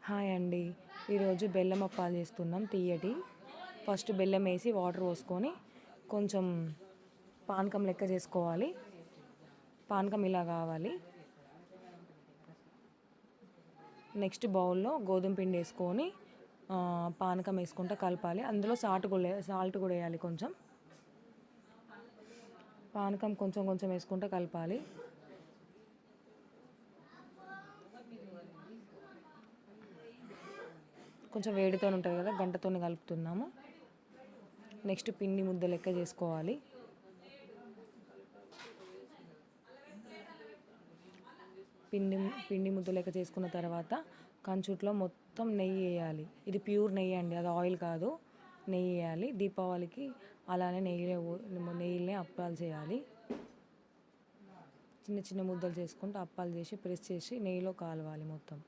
Hi అండి. ఈరోజు బెల్లం అప్పాలు చేస్తున్నాం తీయటి. ఫస్ట్ బెల్లం వేసి వాటర్ పోసుకొని కొంచెం పానకం లెక్క చేసుకోవాలి. పానకం ఇలా కావాలి. నెక్స్ట్ బౌల్లో గోధుమ పిండి వేసుకొని పానకం వేసుకుంటూ కలపాలి. అందులో సాల్ట్ కూడా వేయాలి. కొంచెం పానకం కొంచెం కొంచెం వేసుకుంటూ కలపాలి. కొంచెం వేడితో ఉంటుంది కదా, గంటతో కలుపుతున్నాము. నెక్స్ట్ పిండి ముద్ద లెక్క చేసుకోవాలి. పిండి ముద్ద లెక్క చేసుకున్న తర్వాత కంచుట్లో మొత్తం నెయ్యి వేయాలి. ఇది ప్యూర్ నెయ్యి అండి, అది ఆయిల్ కాదు. నెయ్యి వేయాలి. దీపావళికి అలానే నెయ్యినే అప్పాలు చేయాలి. చిన్న చిన్న ముద్దలు చేసుకుంటూ అప్పాలు చేసి ప్రెస్ చేసి నెయ్యిలో కాలవాలి మొత్తం.